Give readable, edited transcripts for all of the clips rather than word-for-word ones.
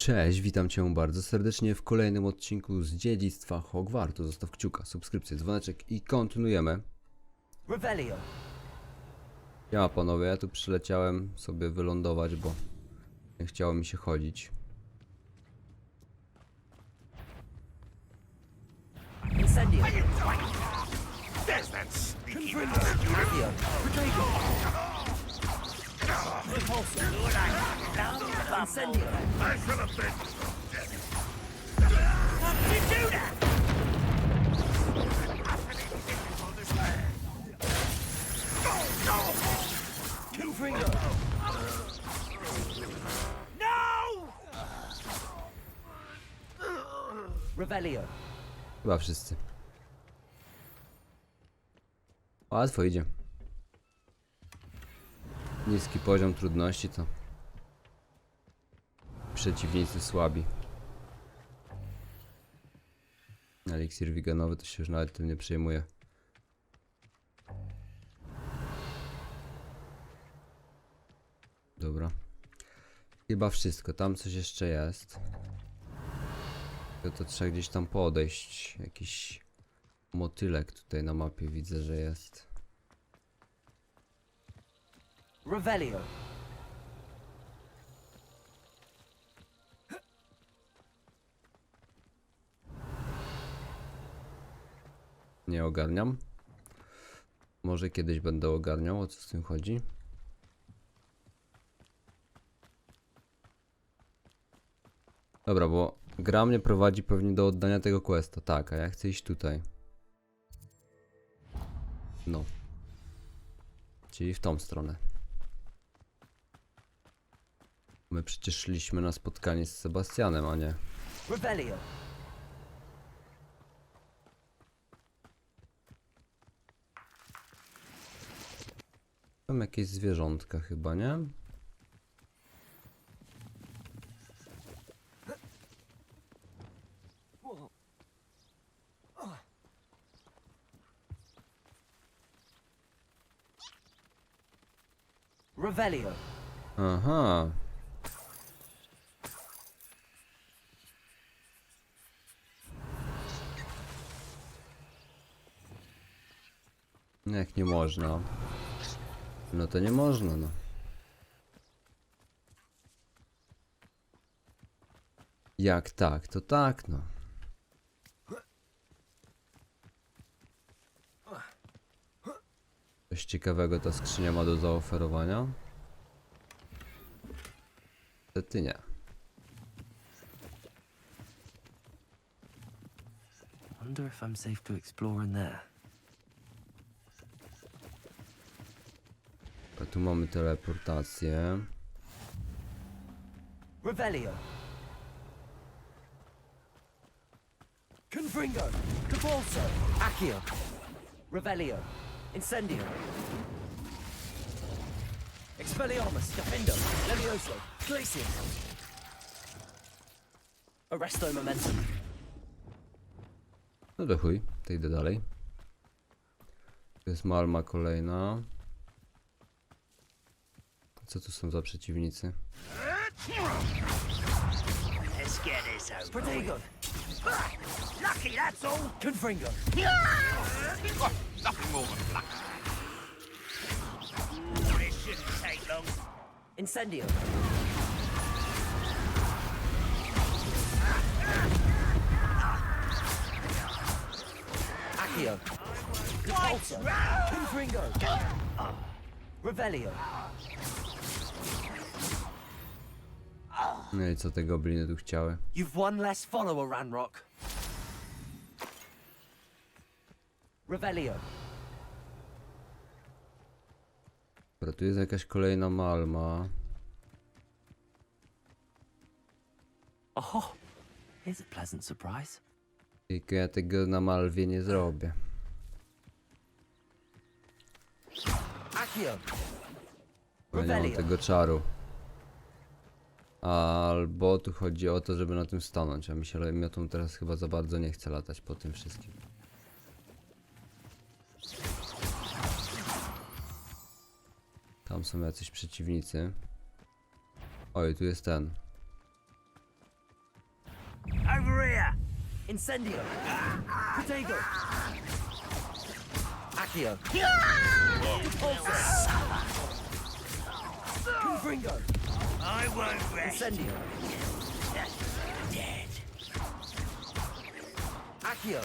Cześć, witam Cię bardzo serdecznie w kolejnym odcinku z Dziedzictwa Hogwartu. Zostaw kciuka, subskrypcję, dzwoneczek i kontynuujemy. Ja panowie, ja tu przyleciałem sobie wylądować, bo nie chciało mi się chodzić. Chyba wszyscy. Łatwo idzie. Niski poziom trudności to przeciwnicy słabi. Eliksir wiganowy to się już nawet tym nie przejmuje. Dobra. Chyba wszystko. Tam coś jeszcze jest. To trzeba gdzieś tam podejść. Jakiś motylek tutaj na mapie widzę, że jest. Revelio. Nie ogarniam. Może kiedyś będę ogarniał, o co z tym chodzi. Dobra, bo gra mnie prowadzi pewnie do oddania tego questa. Tak, a ja chcę iść tutaj. No. Czyli w tą stronę. My przecież szliśmy na spotkanie z Sebastianem, a nie. Revelio. Tam jakieś zwierzątka chyba, nie? Revelio. Aha. Jak nie można? No to nie można, no. Jak tak, to tak, no. Coś ciekawego ta skrzynia ma do zaoferowania? Niestety nie. Wonder if I'm safe to explore in there. A tu mamy teleportację. Revelio. Confringo. Cabalso. Accio. Revelio. Incendio. Expelliarmus. Defendo. Levioso. Glacium. Arresto momentum. No to chuj, to idę dalej. To jest malma kolejna. Co tu są za przeciwnicy? Protego. Lucky, that's all. Confringo. Nothing more than luck. It shouldn't take long. Incendio. Accio. Cabalso. Confringo. Revelio. No i co te gobliny tu chciały? You've one less follower, Ranrock. Revelio. Dobra, tu jest jakaś kolejna malma. Oh, here's a pleasant surprise. Tylko ja tego na malwie nie zrobię. Accio. Bo nie mam tego czaru. Albo tu chodzi o to, żeby na tym stanąć, a mi się miotą teraz chyba za bardzo nie chce latać po tym wszystkim. Tam są jacyś przeciwnicy. Oj, tu jest ten. Incendio. Protego. Accio. Pulso. Confringo. I won't rest. Incendio. Dead. Accio.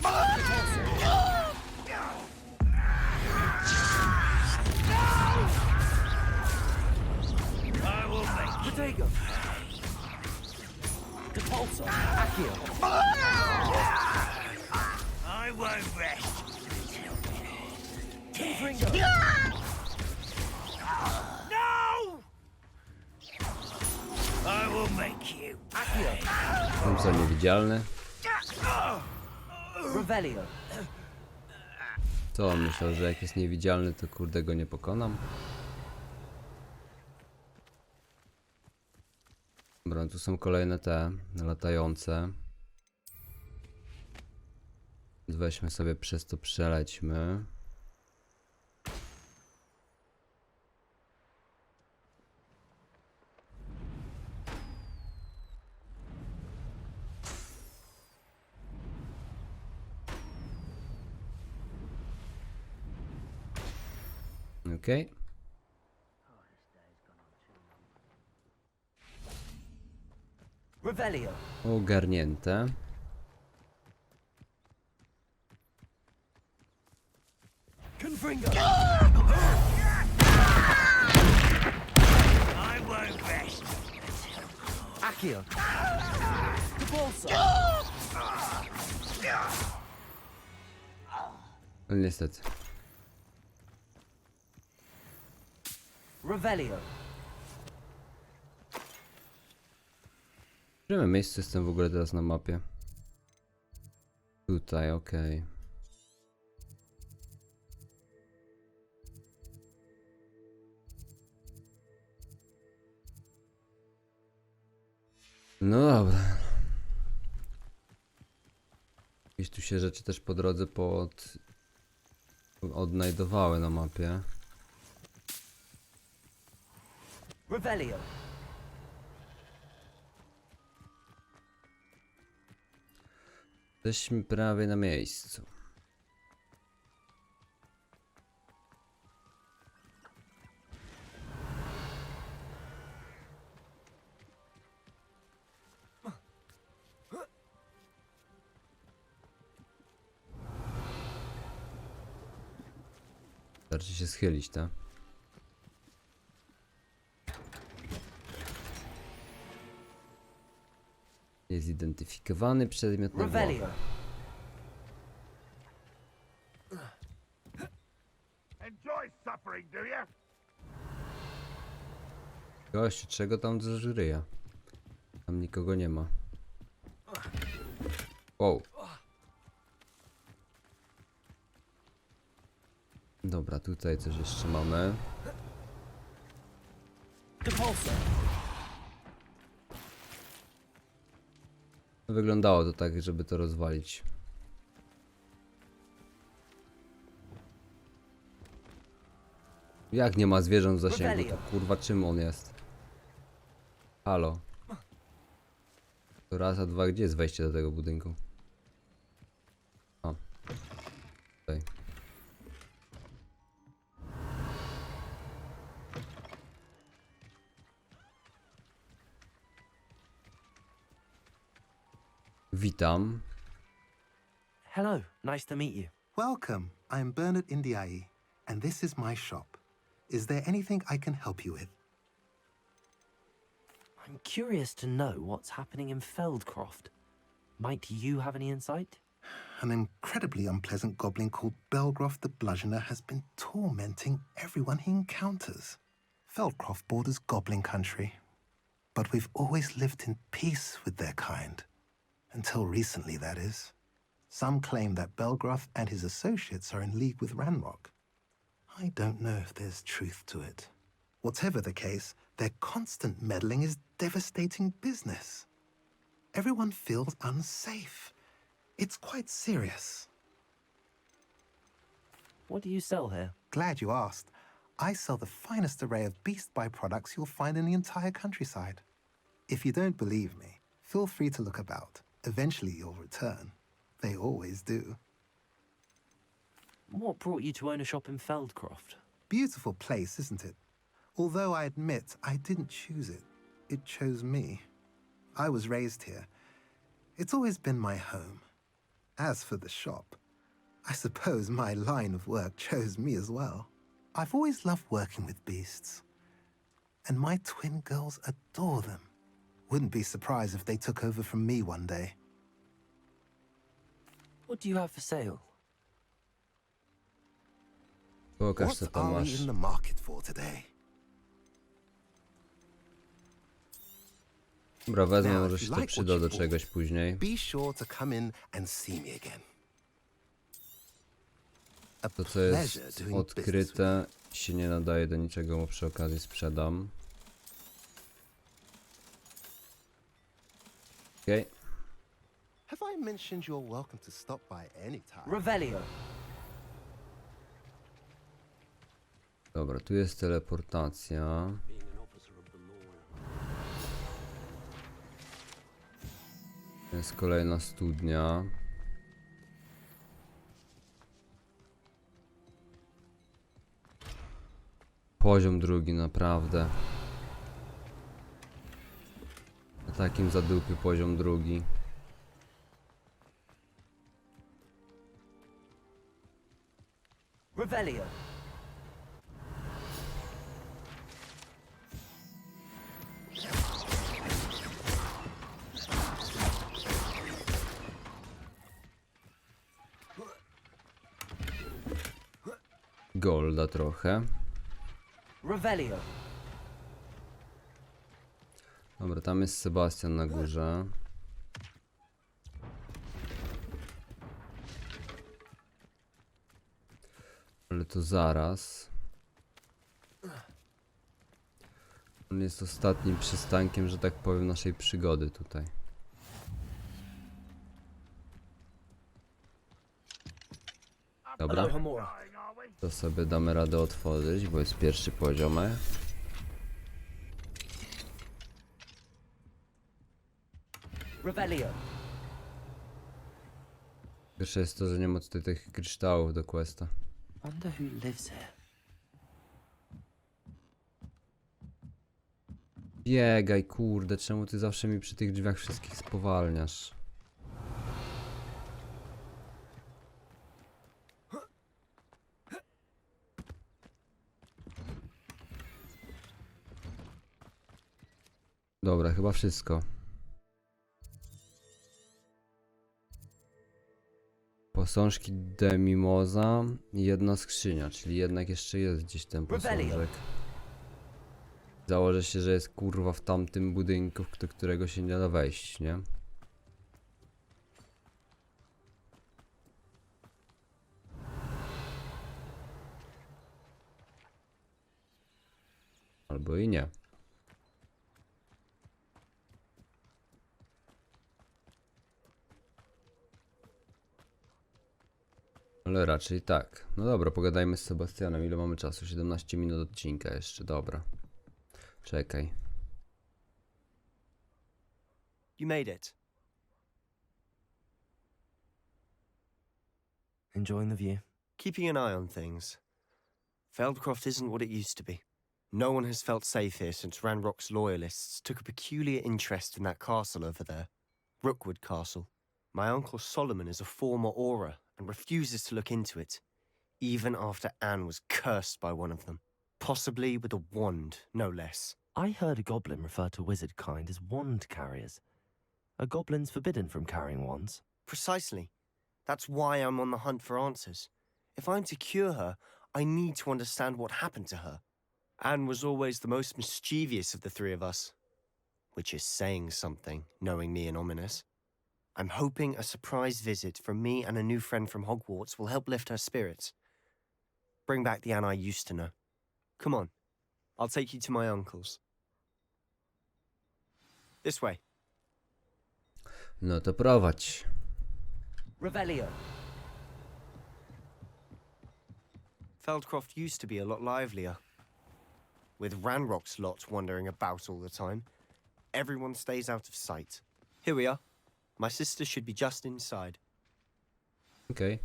I will make you. Protego. Depulso. Accio. I won't rest. Confringo. No! I will make you. Accio. Tam co, niewidzialny? Revelio. Co on myślał, że jak jest niewidzialny, to kurde go nie pokonam? Dobra, tu są kolejne te latające. Weźmy sobie przez to, przelećmy. Okej. Revelio. Ogarnięte. Confringo. I won't rest. Accio. Depulso. No niestety. Revelio. W którym miejscu jestem w ogóle teraz na mapie? Tutaj, okej. No dobra. Jakieś tu się rzeczy też po drodze odnajdowały na mapie. Revelio. Jesteśmy prawie na miejscu. Starczy się schylić, tak? Niezidentyfikowany przedmiot na Revelio. głowę. Enjoy suffering, do you? Gościu, czego tam do żryja? Tam nikogo nie ma. Wow. Dobra, tutaj coś jeszcze mamy. Depulso. Wyglądało to tak, żeby to rozwalić. Jak nie ma zwierząt w zasięgu, to kurwa czym on jest? Halo. To raz, a dwa, gdzie jest wejście do tego budynku? A. Tutaj. Witam. Hello, nice to meet you. Welcome. I'm Bernard Indiaye, and this is my shop. Is there anything I can help you with? I'm curious to know what's happening in Feldcroft. Might you have any insight? An incredibly unpleasant goblin called Belgroth the Bludgeoner has been tormenting everyone he encounters. Feldcroft borders goblin country, but we've always lived in peace with their kind. Until recently, that is. Some claim that Belgroth and his associates are in league with Ranrock. I don't know if there's truth to it. Whatever the case, their constant meddling is devastating business. Everyone feels unsafe. It's quite serious. What do you sell here? Glad you asked. I sell the finest array of beast byproducts you'll find in the entire countryside. If you don't believe me, feel free to look about. Eventually you'll return. They always do. What brought you to own a shop in Feldcroft? Beautiful place, isn't it? Although I admit I didn't choose it. It chose me. I was raised here. It's always been my home. As for the shop, I suppose my line of work chose me as well. I've always loved working with beasts. And my twin girls adore them. Wouldn't be surprised if they took over from me one day. What do you have for sale? Pokaż, What co tam are we masz. in the market for today? Dobra, wezmę, Now, może if się you to like przyda what do you czegoś później. Be sure to come in and see me again. A To, co pleasure jest doing business with odkryte, się nie nadaje do niczego, bo przy okazji sprzedam. Okej. Have I mentioned you're welcome to stop by any time? Revelio. Dobra, tu jest teleportacja. Jest kolejna studnia. Poziom drugi, naprawdę. Na takim zadupiu poziom drugi. Revelio. Golda trochę. Revelio. Dobra, tam jest Sebastian na górze. Ale to zaraz. On jest ostatnim przystankiem, że tak powiem, naszej przygody tutaj. Dobra, Alohomora. to sobie damy radę otworzyć, bo jest pierwszy poziomek. Revelio. Pierwsze jest to, że nie ma tutaj tych kryształów do questa. Wonder who lives here. Biegaj, kurde, czemu ty zawsze mi przy tych drzwiach wszystkich spowalniasz? Dobra, chyba wszystko. Posążki Demimoza i jedna skrzynia, czyli jednak jeszcze jest gdzieś ten posążek. Założę się, że jest kurwa w tamtym budynku, do którego się nie da wejść, nie? Albo i nie. Ale raczej tak. No dobra, pogadajmy z Sebastianem. Ile mamy czasu? 17 minut odcinka jeszcze, dobra. Czekaj. You made it. Enjoying the view? Keeping an eye on things. Feldcroft isn't what it used to be. No one has felt safe here since Ranrock's loyalists took a peculiar interest in that castle over there. Rookwood Castle. My uncle Solomon is a former Auror and refuses to look into it, even after Anne was cursed by one of them. Possibly with a wand, no less. I heard a goblin refer to wizard kind as wand carriers. Are goblins forbidden from carrying wands? Precisely. That's why I'm on the hunt for answers. If I'm to cure her, I need to understand what happened to her. Anne was always the most mischievous of the three of us. Which is saying something, knowing me and Ominous. I'm hoping a surprise visit from me and a new friend from Hogwarts will help lift her spirits. Bring back the Anne I used to know. Come on. I'll take you to my uncle's. This way. No to prowadź. Revelio. Feldcroft used to be a lot livelier. With Ranrock's lot wandering about all the time, everyone stays out of sight. Here we are. My sister should be just inside. Okej.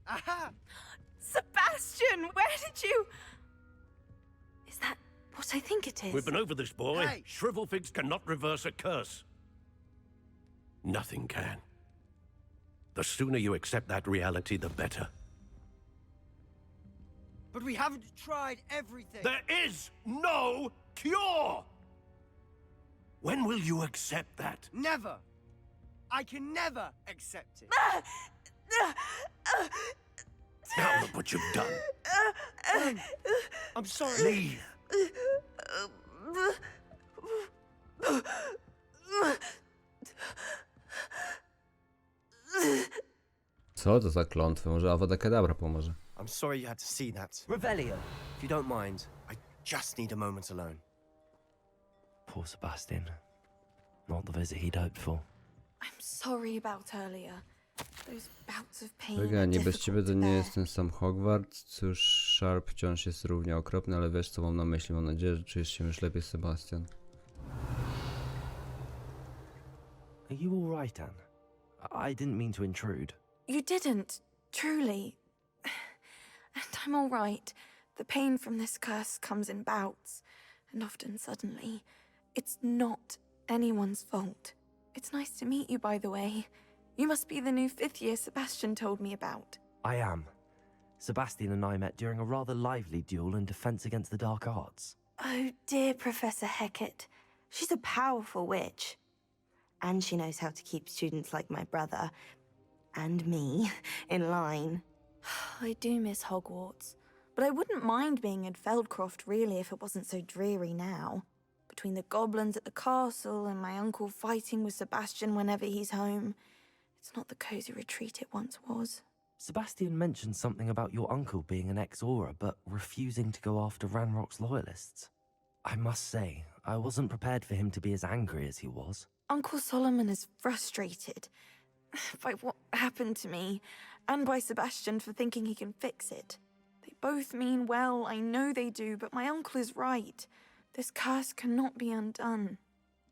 Aha! Sebastian, where did you... Is that what I think it is? We've been over this, boy. Hey! Shrivel figs cannot reverse a curse. Nothing can. The sooner you accept that reality, the better. But we haven't tried everything. There is no cure! When will you accept that? Never. I can never accept it. Now look what you've done. I'm sorry. Leave. Co to za klątwy? Może Avada Kedavra pomoże. I'm sorry you had to see that. Revelio. If you don't mind, I just need a moment alone. Poor Sebastian. Not the visit he'd hoped for. I'm sorry about earlier. Those bouts of pain Wyga, are nie bez ciebie difficult to to nie bear. jest ten sam Hogwart. Cóż, Sharp wciąż jest równie okropny, ale wiesz co mam na myśli. Mam nadzieję, że czujesz się już lepiej, Sebastian. Are you all right, Anne? I didn't mean to intrude. You didn't, truly. And I'm all right. The pain from this curse comes in bouts, and often suddenly. It's not anyone's fault. It's nice to meet you, by the way. You must be the new 5th year Sebastian told me about. I am. Sebastian and I met during a rather lively duel in Defense Against the Dark Arts. Oh, dear Professor Hecat. She's a powerful witch. And she knows how to keep students like my brother, and me, in line. I do miss Hogwarts, but I wouldn't mind being in Feldcroft really if it wasn't so dreary now. Between the goblins at the castle and my uncle fighting with Sebastian whenever he's home, it's not the cozy retreat it once was. Sebastian mentioned something about your uncle being an ex-Auror, but refusing to go after Ranrock's loyalists. I must say, I wasn't prepared for him to be as angry as he was. Uncle Solomon is frustrated by what happened to me, and by Sebastian for thinking he can fix it. They both mean well, I know they do, but my uncle is right. This curse cannot be undone.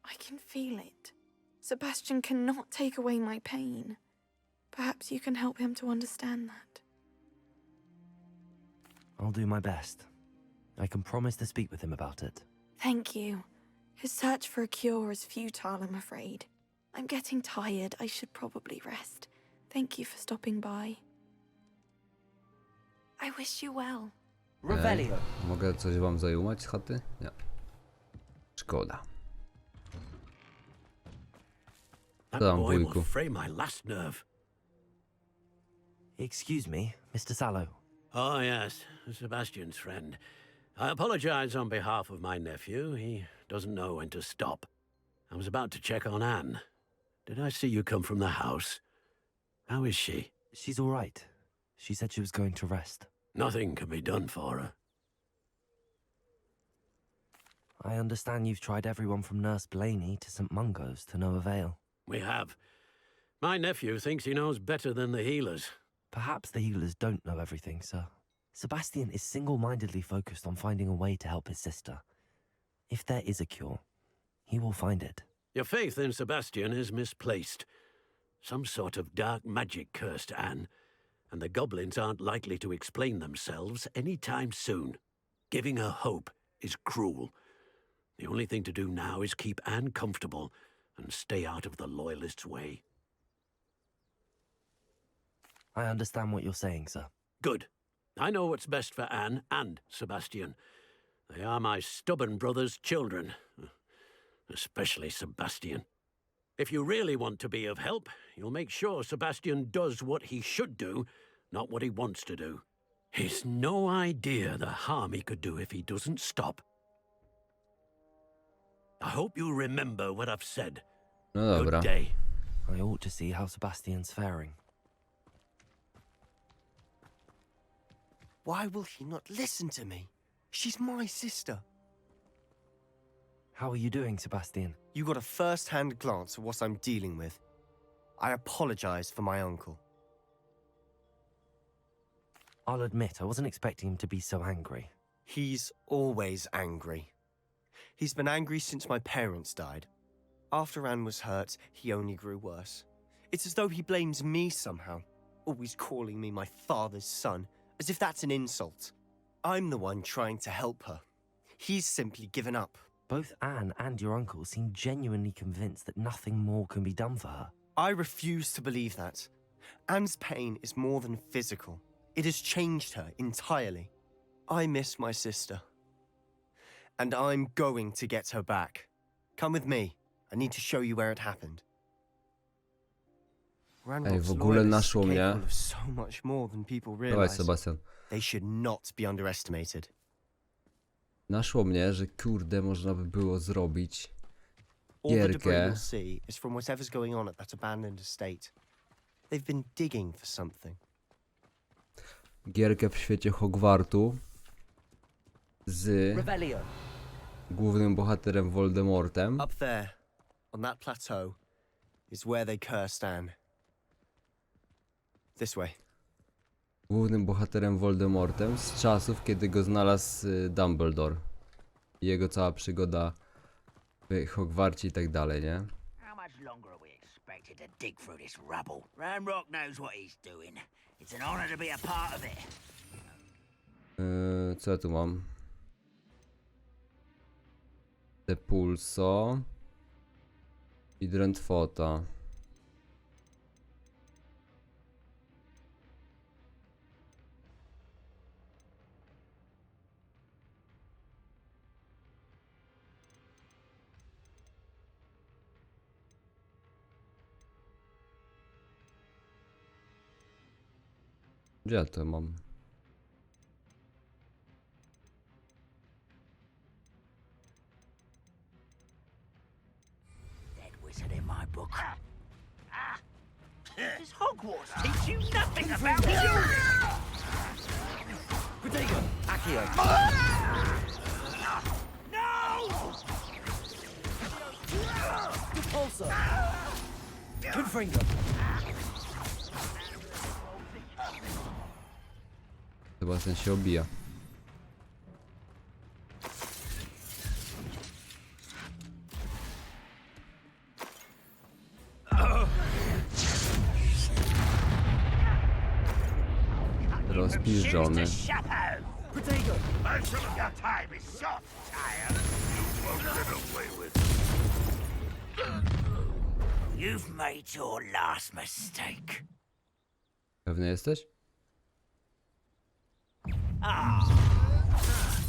I can feel it. Sebastian cannot take away my pain. Perhaps you can help him to understand that. I'll do my best. I can promise to speak with him about it. Thank you. His search for a cure is futile, I'm afraid. I'm getting tired. I should probably rest. Thank you for stopping by. I wish you well. Revelio. Mogę coś wam zajumać z chaty? Nie. Szkoda. That Tam, boy will wujku. fray my last nerve. Excuse me, Mr. Sallow. Oh, yes, Sebastian's friend. I apologize on behalf of my nephew. He doesn't know when to stop. I was about to check on Anne. Did I see you come from the house? How is she? She's all right. She said she was going to rest. Nothing can be done for her. I understand you've tried everyone from Nurse Blaney to St. Mungo's to no avail. We have. My nephew thinks he knows better than the healers. Perhaps the healers don't know everything, sir. Sebastian is single-mindedly focused on finding a way to help his sister. If there is a cure, he will find it. Your faith in Sebastian is misplaced. Some sort of dark magic cursed Anne, and the goblins aren't likely to explain themselves any time soon. Giving her hope is cruel. The only thing to do now is keep Anne comfortable and stay out of the Loyalists' way. I understand what you're saying, sir. Good. I know what's best for Anne and Sebastian. They are my stubborn brother's children. Especially Sebastian. If you really want to be of help, you'll make sure Sebastian does what he should do, not what he wants to do. He's no idea the harm he could do if he doesn't stop. I hope you remember what I've said. No dobra. Good day. I ought to see how Sebastian's faring. Why will he not listen to me? She's my sister. How are you doing, Sebastian? You got a first-hand glance at what I'm dealing with. I apologize for my uncle. I'll admit, I wasn't expecting him to be so angry. He's always angry. He's been angry since my parents died. After Anne was hurt, he only grew worse. It's as though he blames me somehow, always calling me my father's son, as if that's an insult. I'm the one trying to help her. He's simply given up. Both Anne and your uncle seem genuinely convinced that nothing more can be done for her. I refuse to believe that. Anne's pain is more than physical. It has changed her entirely. I miss my sister. And I'm going to get her back. Come with me. I need to show you where it happened. Ej, w ogóle naszło mnie. Capable of so much more than people Dawaj, realize. Sebastian. They should not be underestimated. Naszło mnie, że kurde, można by było zrobić All the debris gierkę. you'll see is from whatever's going on at that abandoned estate. They've been digging for something. Gierkę w świecie Hogwartu z głównym bohaterem Voldemortem. Up there, on that plateau, is where they cursed Anne. This way. Głównym bohaterem Voldemortem z czasów, kiedy go znalazł Dumbledore. I jego cała przygoda w Hogwarcie i tak dalej, nie? How much longer are we expected to dig through this rubble? Ranrock knows what he's doing. It's an honor to be a part of it. Co ja tu mam? Depulso i Drentfota. Gdzie ja to mam? Dead wizard in my book. Does Hogwarts teach you nothing about you? Protego! Accio! No! Repulsor! Confringo! Sebastian się obija. Rozpiżdżony. Protego! Most of your time is soft, Tire. You won't get away with it. You've made your last mistake. Pewny jesteś?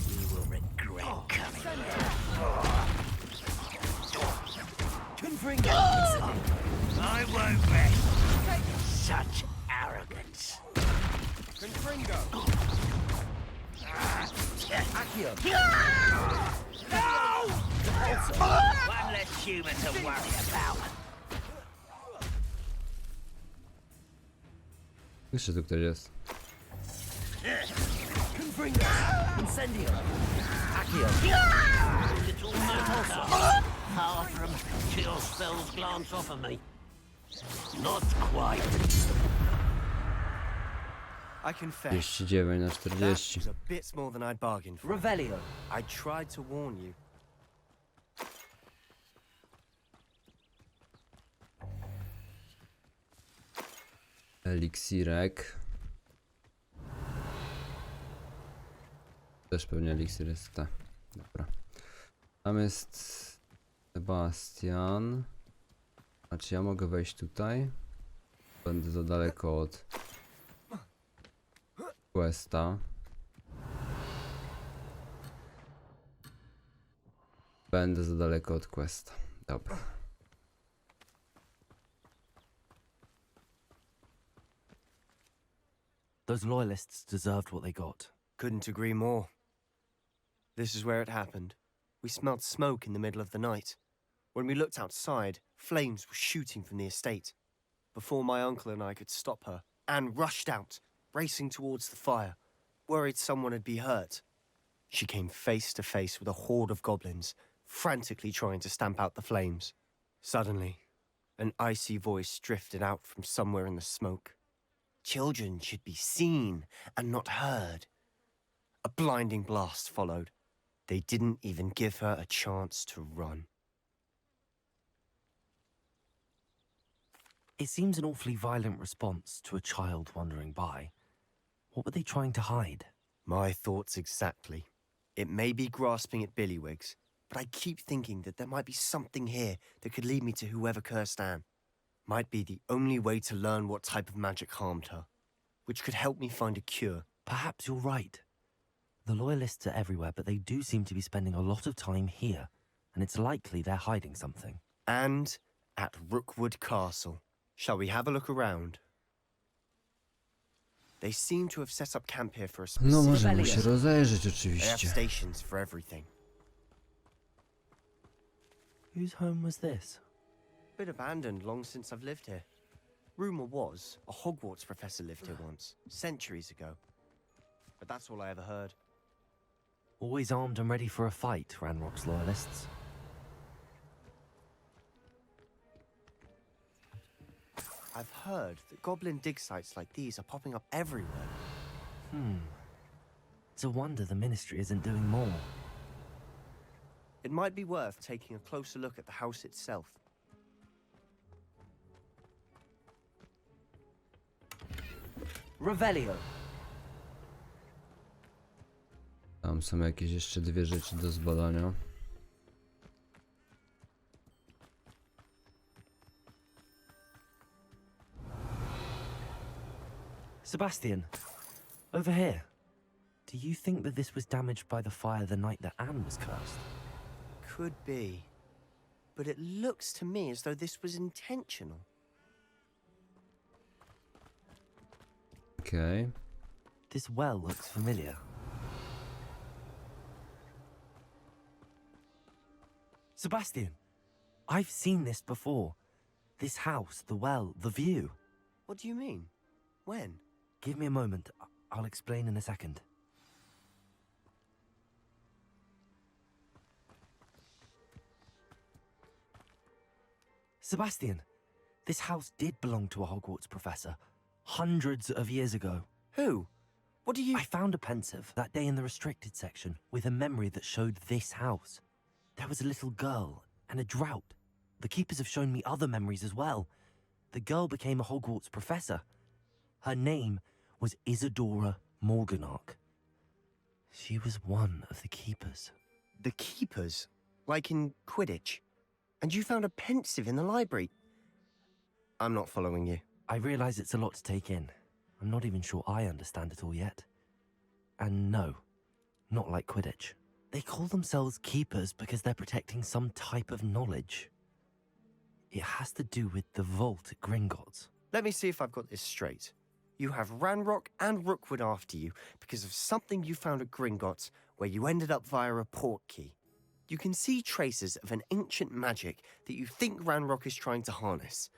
You will regret coming here. Confringo! I won't rest. Such arrogance. Confringo! Accio! No! One less human to worry about. Jeszcze tu ktoś jest. Confringo! Incendio! Accio! Little motor. Far from chill spells glance off of me. Not quite. I confess, 39 na that 40. was a bit more than I'd bargained for. Revelio! I tried to warn you. Eliksirek. Też pewnie eliksir jest, tak. Dobra. Tam jest Sebastian. A czy ja mogę wejść tutaj? Będę za daleko od questa. Będę za daleko od questa. Dobra. Those loyalists deserved what they got. Couldn't agree more. This is where it happened. We smelled smoke in the middle of the night. When we looked outside, flames were shooting from the estate. Before my uncle and I could stop her, Anne rushed out, racing towards the fire, worried someone had been hurt. She came face to face with a horde of goblins, frantically trying to stamp out the flames. Suddenly, an icy voice drifted out from somewhere in the smoke. Children should be seen and not heard. A blinding blast followed. They didn't even give her a chance to run. It seems an awfully violent response to a child wandering by. What were they trying to hide? My thoughts exactly. It may be grasping at Billywigs, but I keep thinking that there might be something here that could lead me to whoever cursed Anne. Might be the only way to learn what type of magic harmed her, which could help me find a cure. Perhaps you're right. The Loyalists are everywhere, but they do seem to be spending a lot of time here, and it's likely they're hiding something. And at Rookwood Castle. Shall we have a look around? They seem to have set up camp here for a No, specific możemy się rozejrzeć They have oczywiście. stations for everything. Whose home was this? Bit abandoned long since I've lived here. Rumor was a Hogwarts professor lived here once, centuries ago. But that's all I ever heard. Always armed and ready for a fight, Ranrock's Loyalists. I've heard that goblin dig sites like these are popping up everywhere. It's a wonder the Ministry isn't doing more. It might be worth taking a closer look at the house itself. Revelio. Tam są jakieś jeszcze dwie rzeczy do zbadania. Sebastian, over here. Do you think that this was damaged by the fire the night that Anne was cursed? Could be. But it looks to me as though this was intentional. Okej. This well looks familiar. Sebastian, I've seen this before. This house, the well, the view. What do you mean? When? Give me a moment. I'll explain in a second. Sebastian, this house did belong to a Hogwarts professor, hundreds of years ago. Who? What do you... I found a pensive that day in the restricted section with a memory that showed this house. There was a little girl and a drought. The keepers have shown me other memories as well. The girl became a Hogwarts professor. Her name was Isadora Morganach. She was one of the keepers. The keepers? Like in Quidditch? And you found a pensive in the library? I'm not following you. I realize it's a lot to take in. I'm not even sure I understand it all yet. And no, not like Quidditch. They call themselves keepers because they're protecting some type of knowledge. It has to do with the vault at Gringotts. Let me see if I've got this straight. You have Ranrock and Rookwood after you because of something you found at Gringotts where you ended up via a port key. You can see traces of an ancient magic that you think Ranrock is trying to harness.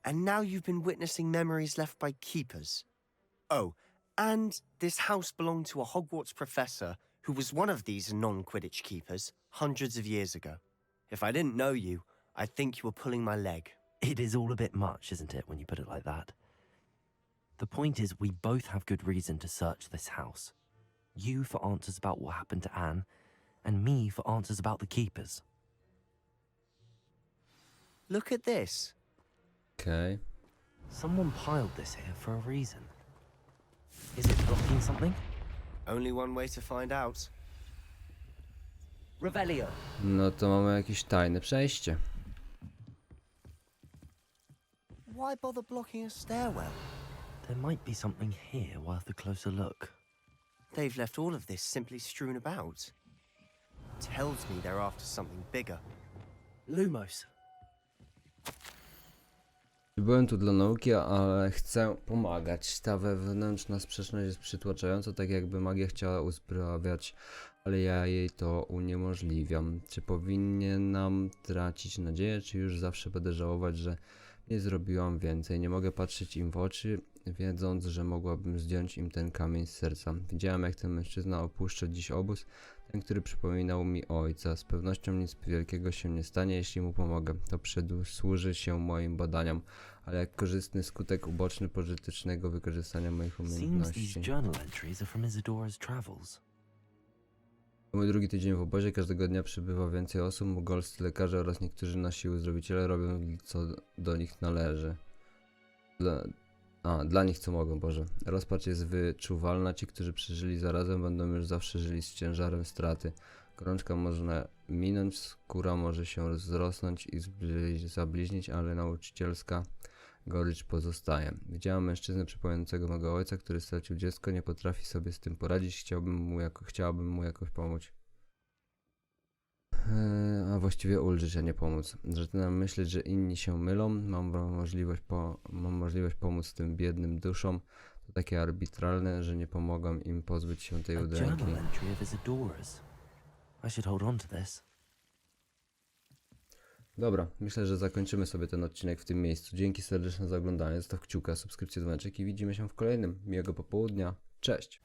And now you've been witnessing memories left by keepers. Oh, and this house belonged to a Hogwarts professor who was one of these non-Quidditch keepers hundreds of years ago. If I didn't know you, I'd think you were pulling my leg. It is all a bit much, isn't it, when you put it like that? The point is, we both have good reason to search this house. You for answers about what happened to Anne, and me for answers about the keepers. Look at this. Okej. Someone piled this here for a reason. Is it blocking something? Only one way to find out. Revelio. No to mamy jakieś tajne przejście. Why bother blocking a stairwell? There might be something here worth a closer look. They've left all of this simply strewn about. Tells me they're after something bigger. Lumos. Byłem tu dla nauki, ale chcę pomagać. Ta wewnętrzna sprzeczność jest przytłaczająca, tak jakby magia chciała uzbrawiać, ale ja jej to uniemożliwiam. Czy powinienem tracić nadzieję, czy już zawsze będę żałować, że nie zrobiłam więcej? Nie mogę patrzeć im w oczy, wiedząc, że mogłabym zdjąć im ten kamień z serca. Widziałem, jak ten mężczyzna opuszcza dziś obóz, ten, który przypominał mi ojca. Z pewnością nic wielkiego się nie stanie, jeśli mu pomogę. To służy się moim badaniom, ale jak korzystny skutek uboczny pożytecznego wykorzystania moich Seems umiejętności. these journal entries are from Isadora's travels. To mój drugi tydzień w obozie, każdego dnia przybywa więcej osób, mugolscy lekarze oraz niektórzy nasi uzdrowiciele robią co do nich należy. Dla nich co mogą, Boże. Rozpacz jest wyczuwalna, ci, którzy przeżyli zarazem, będą już zawsze żyli z ciężarem straty. Gorączka może minąć, skóra może się rozrosnąć i zabliźnić, ale nauczycielska gorycz pozostaje. Widziałem mężczyznę przypominającego mego ojca, który stracił dziecko, nie potrafi sobie z tym poradzić, chciałabym mu jakoś pomóc. A właściwie ulżyć, a nie pomóc. Zaczynam myśleć, że inni się mylą, mam możliwość pomóc tym biednym duszom. To takie arbitralne, że nie pomogą im pozbyć się tej A udręki. journal entry of Isadora's. I should hold on to this. Dobra, myślę, że zakończymy sobie ten odcinek w tym miejscu. Dzięki serdeczne za oglądanie, zostaw kciuka, subskrypcję, dzwoneczek i widzimy się w kolejnym. Miłego popołudnia. Cześć!